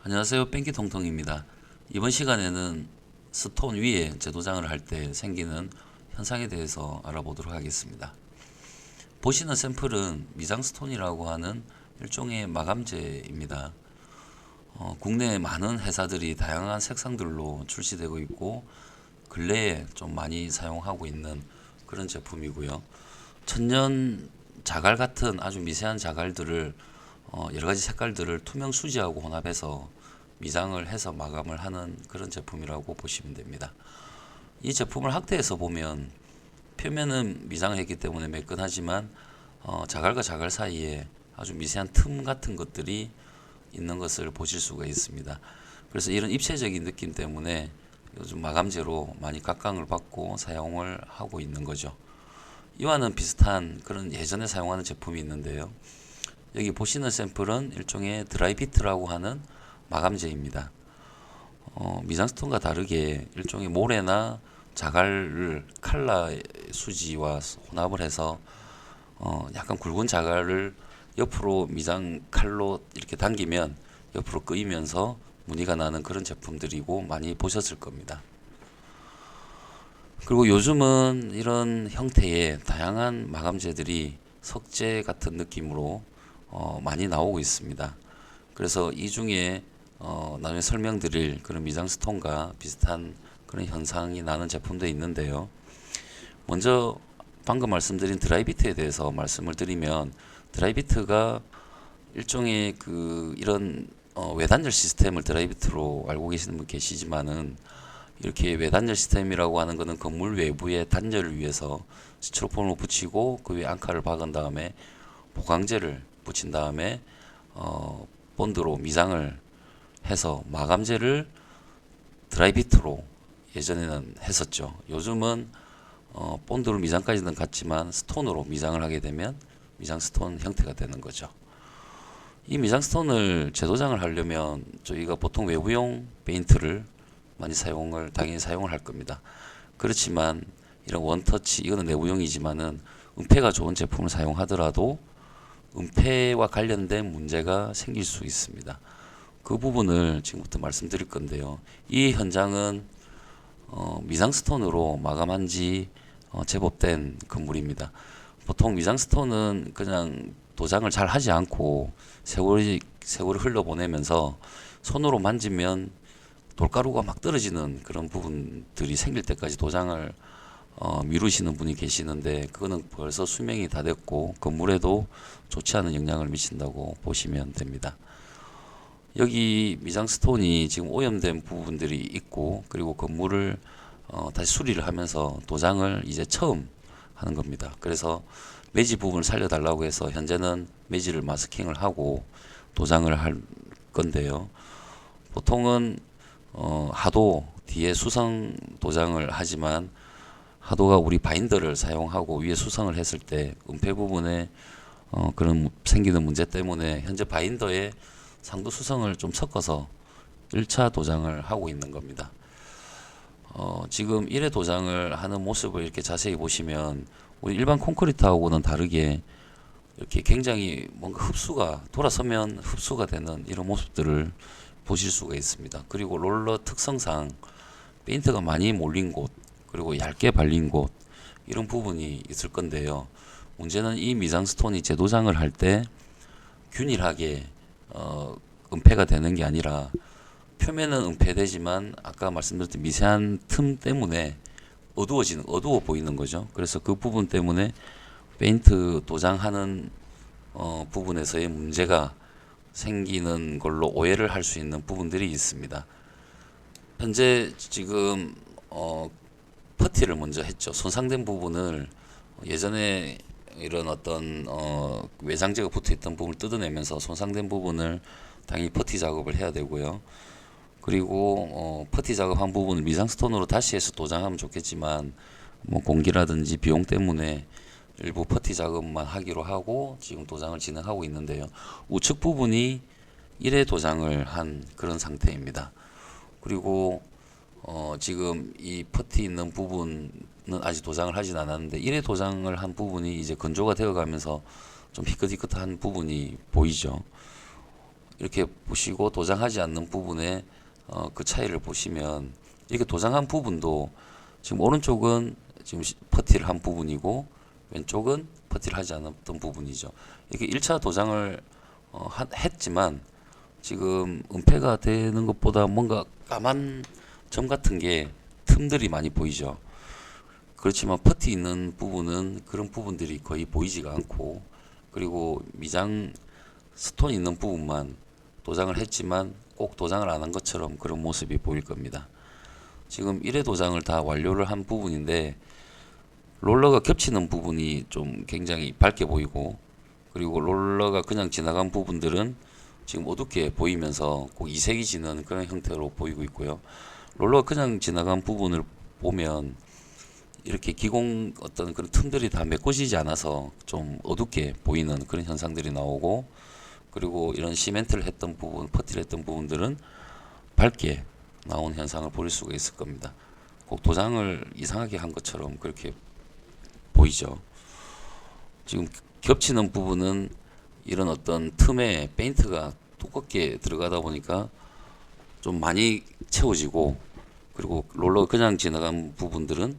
안녕하세요. 뺑기통통입니다. 이번 시간에는 스톤 위에 재도장을 할 때 생기는 현상에 대해서 알아보도록 하겠습니다. 보시는 샘플은 미장 스톤이라고 하는 일종의 마감재입니다. 국내에 많은 회사들이 다양한 색상들로 출시되고 있고 근래에 좀 많이 사용하고 있는 그런 제품이고요. 천년 자갈 같은 아주 미세한 자갈들을 여러 가지 색깔들을 투명 수지하고 혼합해서 미장을 해서 마감을 하는 그런 제품이라고 보시면 됩니다. 이 제품을 확대해서 보면 표면은 미장을 했기 때문에 매끈하지만 자갈과 자갈 사이에 아주 미세한 틈 같은 것들이 있는 것을 보실 수가 있습니다. 그래서 이런 입체적인 느낌 때문에 요즘 마감재로 많이 각광을 받고 사용을 하고 있는 거죠. 이와는 비슷한 그런 예전에 사용하는 제품이 있는데요. 여기 보시는 샘플은 일종의 드라이비트라고 하는 마감재입니다. 미장스톤과 다르게 일종의 모래나 자갈을 칼라 수지와 혼합을 해서 약간 굵은 자갈을 옆으로 미장 칼로 이렇게 당기면 옆으로 끄이면서 무늬가 나는 그런 제품들이고 많이 보셨을 겁니다. 그리고 요즘은 이런 형태의 다양한 마감재들이 석재 같은 느낌으로 많이 나오고 있습니다. 그래서 이 중에 나중에 설명드릴 그런 미장 스톤과 비슷한 그런 현상이 나는 제품도 있는데요. 먼저 방금 말씀드린 드라이비트에 대해서 말씀을 드리면 드라이비트가 일종의 이런 외단열 시스템을 드라이비트로 알고 계시는 분 계시지만은 이렇게 외단열 시스템이라고 하는 것은 건물 외부에 단열을 위해서 스티로폼을 붙이고 그 위에 앙카를 박은 다음에 보강제를 붙인 다음에 본드로 미장을 해서 마감재를 드라이비트로 예전에는 했었죠. 요즘은 본드로 미장까지는 갔지만 스톤으로 미장을 하게 되면 미장 스톤 형태가 되는 거죠. 이 미장 스톤을 재도장을 하려면 저희가 보통 외부용 페인트를 많이 당연히 사용을 할 겁니다. 그렇지만 이런 원터치 이거는 내부용이지만은 은폐가 좋은 제품을 사용하더라도 은폐와 관련된 문제가 생길 수 있습니다. 그 부분을 지금부터 말씀드릴 건데요. 이 현장은 미장스톤으로 마감한 지 제법 된 건물입니다. 보통 미장스톤은 그냥 도장을 잘 하지 않고 세월이 흘러보내면서 손으로 만지면 돌가루가 막 떨어지는 그런 부분들이 생길 때까지 도장을 미루시는 분이 계시는데 그거는 벌써 수명이 다 됐고 건물에도 좋지 않은 영향을 미친다고 보시면 됩니다. 여기 미장 스톤이 지금 오염된 부분들이 있고 그리고 건물을 다시 수리를 하면서 도장을 이제 처음 하는 겁니다. 그래서 매지 부분을 살려달라고 해서 현재는 매지를 마스킹을 하고 도장을 할 건데요. 보통은 하도 뒤에 수성 도장을 하지만 하도가 우리 바인더를 사용하고 위에 수성을 했을 때 은폐 부분에 그런 생기는 문제 때문에 현재 바인더에 상도 수성을 좀 섞어서 1차 도장을 하고 있는 겁니다. 지금 1회 도장을 하는 모습을 이렇게 자세히 보시면 우리 일반 콘크리트하고는 다르게 이렇게 굉장히 뭔가 돌아서면 흡수가 되는 이런 모습들을 보실 수가 있습니다. 그리고 롤러 특성상 페인트가 많이 몰린 곳 그리고 얇게 발린 곳 이런 부분이 있을 건데요. 문제는 이 미장 스톤이 재도장을 할 때 균일하게 은폐가 되는 게 아니라 표면은 은폐되지만 아까 말씀드렸던 미세한 틈 때문에 어두워 보이는 거죠. 그래서 그 부분 때문에 페인트 도장하는 부분에서의 문제가 생기는 걸로 오해를 할 수 있는 부분들이 있습니다. 현재 지금 퍼티를 먼저 했죠. 손상된 부분을 예전에 이런 어떤 외장재가 붙어있던 부분을 뜯어내면서 손상된 부분을 당연히 퍼티 작업을 해야 되고요. 그리고 퍼티 작업한 부분을 미장 스톤으로 다시 해서 도장하면 좋겠지만 뭐 공기라든지 비용 때문에 일부 퍼티 작업만 하기로 하고 지금 도장을 진행하고 있는데요. 우측 부분이 1회 도장을 한 그런 상태입니다. 그리고 지금 이 퍼티 있는 부분은 아직 도장을 하진 않았는데 1회 도장을 한 부분이 이제 건조가 되어 가면서 좀 희끗희끗한 부분이 보이죠. 이렇게 보시고 도장하지 않는 부분에 그 차이를 보시면 이렇게 도장한 부분도 지금 오른쪽은 지금 퍼티를 한 부분이고 왼쪽은 퍼티를 하지 않았던 부분이죠. 이게 1차 도장을 했지만 지금 은폐가 되는 것보다 뭔가 까만 점 같은 게 틈들이 많이 보이죠. 그렇지만 퍼티 있는 부분은 그런 부분들이 거의 보이지가 않고, 그리고 미장 스톤 있는 부분만 도장을 했지만 꼭 도장을 안 한 것처럼 그런 모습이 보일 겁니다. 지금 1회 도장을 다 완료를 한 부분인데 롤러가 겹치는 부분이 좀 굉장히 밝게 보이고, 그리고 롤러가 그냥 지나간 부분들은 지금 어둡게 보이면서 꼭 이색이 지는 그런 형태로 보이고 있고요. 롤러가 그냥 지나간 부분을 보면 이렇게 기공 어떤 그런 틈들이 다 메꿔지지 않아서 좀 어둡게 보이는 그런 현상들이 나오고, 그리고 이런 시멘트를 했던 부분, 퍼티를 했던 부분들은 밝게 나온 현상을 볼 수가 있을 겁니다. 꼭 도장을 이상하게 한 것처럼 그렇게 보이죠. 지금 겹치는 부분은 이런 어떤 틈에 페인트가 두껍게 들어가다 보니까 좀 많이 채워지고, 그리고 롤러가 그냥 지나간 부분들은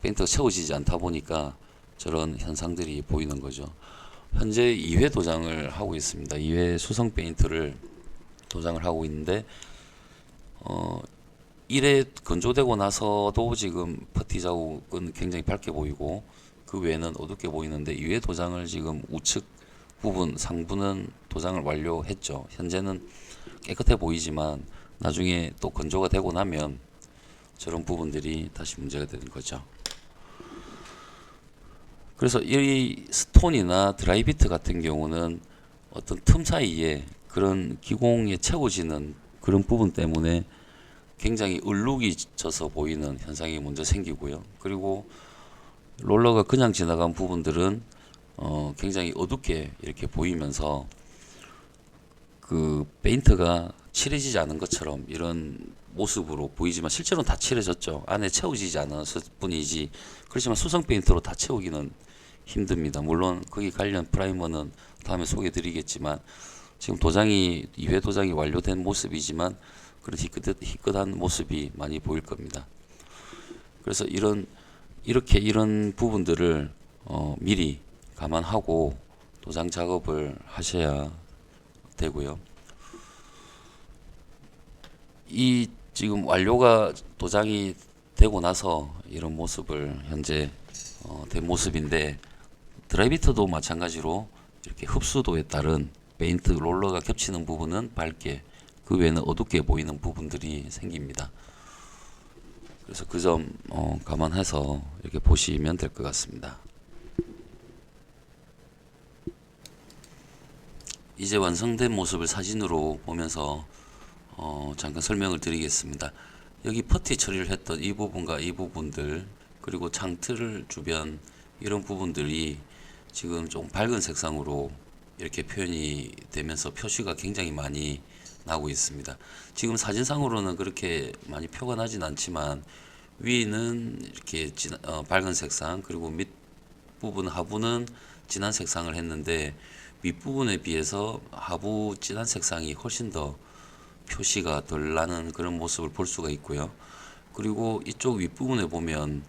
페인트가 채워지지 않다 보니까 저런 현상들이 보이는 거죠. 현재 2회 도장을 하고 있습니다. 2회 수성 페인트를 도장을 하고 있는데 1회 건조되고 나서도 지금 퍼티 자국은 굉장히 밝게 보이고 그 외에는 어둡게 보이는데, 2회 도장을 지금 우측 부분 상부는 도장을 완료했죠. 현재는 깨끗해 보이지만 나중에 또 건조가 되고 나면 저런 부분들이 다시 문제가 되는 거죠. 그래서 이 스톤이나 드라이비트 같은 경우는 어떤 틈 사이에 그런 기공에 채워지는 그런 부분 때문에 굉장히 얼룩이 져서 보이는 현상이 먼저 생기고요. 그리고 롤러가 그냥 지나간 부분들은 굉장히 어둡게 이렇게 보이면서 그 페인트가 칠해지지 않은 것처럼 이런 모습으로 보이지만 실제로는 다 칠해졌죠. 안에 채워지지 않았을 뿐이지. 그렇지만 수성 페인트로 다 채우기는 힘듭니다. 물론 거기 관련 프라이머는 다음에 소개해 드리겠지만 지금 도장이 2회 도장이 완료된 모습이지만 그런 희끗한 모습이 많이 보일 겁니다. 그래서 이런 부분들을 미리 감안하고 도장 작업을 하셔야 되고요. 이 지금 완료가 도장이 되고 나서 이런 모습을 현재 된 모습인데, 드라이비터도 마찬가지로 이렇게 흡수도에 따른 페인트 롤러가 겹치는 부분은 밝게, 그 외에는 어둡게 보이는 부분들이 생깁니다. 그래서 그 점 감안해서 이렇게 보시면 될 것 같습니다. 이제 완성된 모습을 사진으로 보면서 잠깐 설명을 드리겠습니다. 여기 퍼티 처리를 했던 이 부분과 이 부분들, 그리고 창틀 주변 이런 부분들이 지금 좀 밝은 색상으로 이렇게 표현이 되면서 표시가 굉장히 많이 나고 있습니다. 지금 사진상으로는 그렇게 많이 표가 나진 않지만 위는 이렇게 밝은 색상, 그리고 밑부분 하부는 진한 색상을 했는데 윗부분에 비해서 하부 진한 색상이 훨씬 더 표시가 덜 나는 그런 모습을 볼 수가 있고요. 그리고 이쪽 윗부분에 보면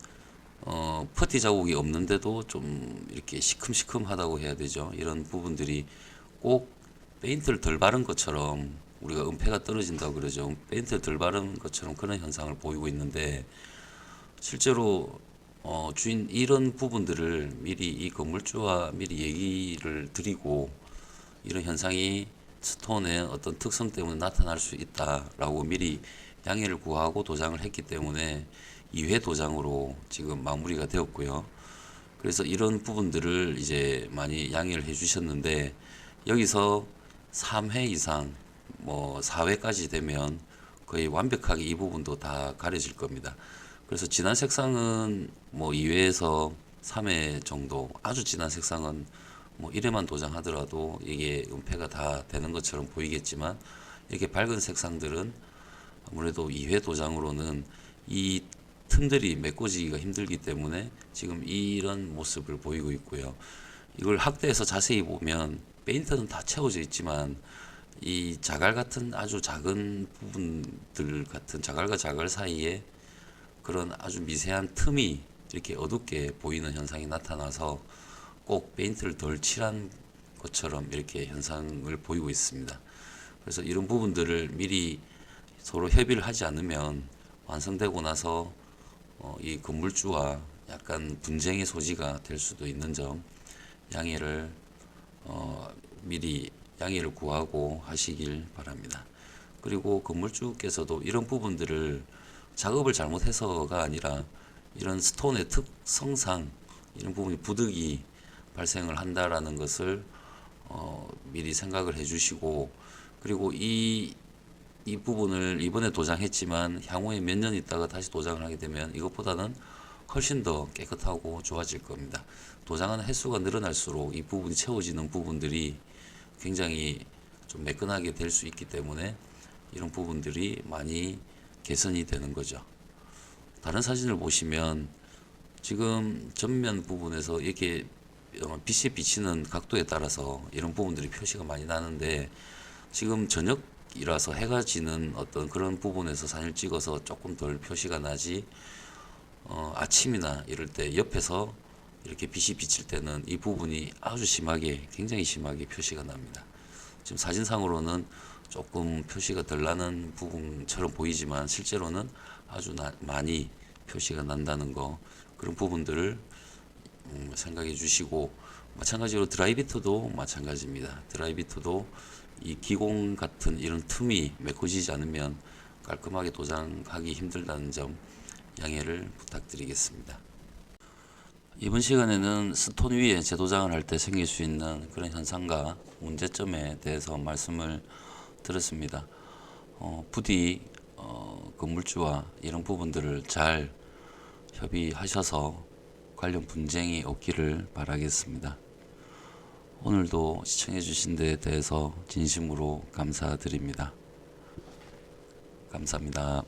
퍼티 자국이 없는데도 좀 이렇게 시큼시큼하다고 해야 되죠. 이런 부분들이 꼭 페인트를 덜 바른 것처럼, 우리가 은폐가 떨어진다고 그러죠. 페인트를 덜 바른 것처럼 그런 현상을 보이고 있는데, 실제로 주인 이런 부분들을 미리 이 건물주와 미리 얘기를 드리고 이런 현상이 스톤의 어떤 특성 때문에 나타날 수 있다라고 미리 양해를 구하고 도장을 했기 때문에 2회 도장으로 지금 마무리가 되었고요. 그래서 이런 부분들을 이제 많이 양해를 해 주셨는데, 여기서 3회 이상 뭐 4회까지 되면 거의 완벽하게 이 부분도 다 가려질 겁니다. 그래서 진한 색상은 뭐 2회에서 3회 정도, 아주 진한 색상은 뭐 1회만 도장하더라도 이게 은폐가 다 되는 것처럼 보이겠지만, 이렇게 밝은 색상들은 아무래도 2회 도장으로는 이 틈들이 메꿔지기가 힘들기 때문에 지금 이런 모습을 보이고 있고요. 이걸 학대에서 자세히 보면 페인트는 다 채워져 있지만 이 자갈 같은 아주 작은 부분들 같은 자갈과 자갈 사이에 그런 아주 미세한 틈이 이렇게 어둡게 보이는 현상이 나타나서 꼭 페인트를 덜 칠한 것처럼 이렇게 현상을 보이고 있습니다. 그래서 이런 부분들을 미리 서로 협의를 하지 않으면 완성되고 나서 이 건물주와 약간 분쟁의 소지가 될 수도 있는 점 양해를 미리 양해를 구하고 하시길 바랍니다. 그리고 건물주께서도 이런 부분들을 작업을 잘못해서가 아니라 이런 스톤의 특성상 이런 부분이 부득이 발생을 한다라는 것을 미리 생각을 해주시고, 그리고 이 부분을 이번에 도장했지만 향후에 몇 년 있다가 다시 도장을 하게 되면 이것보다는 훨씬 더 깨끗하고 좋아질 겁니다. 도장하는 횟수가 늘어날수록 이 부분이 채워지는 부분들이 굉장히 좀 매끈하게 될 수 있기 때문에 이런 부분들이 많이 개선이 되는 거죠. 다른 사진을 보시면 지금 전면 부분에서 이렇게 빛이 비치는 각도에 따라서 이런 부분들이 표시가 많이 나는데, 지금 저녁이라서 해가 지는 어떤 그런 부분에서 사진을 찍어서 조금 덜 표시가 나지, 아침이나 이럴 때 옆에서 이렇게 빛이 비칠 때는 이 부분이 아주 심하게, 굉장히 심하게 표시가 납니다. 지금 사진상으로는 조금 표시가 덜 나는 부분처럼 보이지만 실제로는 아주 많이 표시가 난다는 거, 그런 부분들을 생각해 주시고, 마찬가지로 드라이비트도 마찬가지입니다. 드라이비트도 이 기공 같은 이런 틈이 메꿔지지 않으면 깔끔하게 도장하기 힘들다는 점 양해를 부탁드리겠습니다. 이번 시간에는 스톤 위에 재도장을 할 때 생길 수 있는 그런 현상과 문제점에 대해서 말씀을 드렸습니다. 부디 건물주와 이런 부분들을 잘 협의하셔서 관련 분쟁이 없기를 바라겠습니다. 오늘도 시청해 주신 데 대해서 진심으로 감사드립니다. 감사합니다.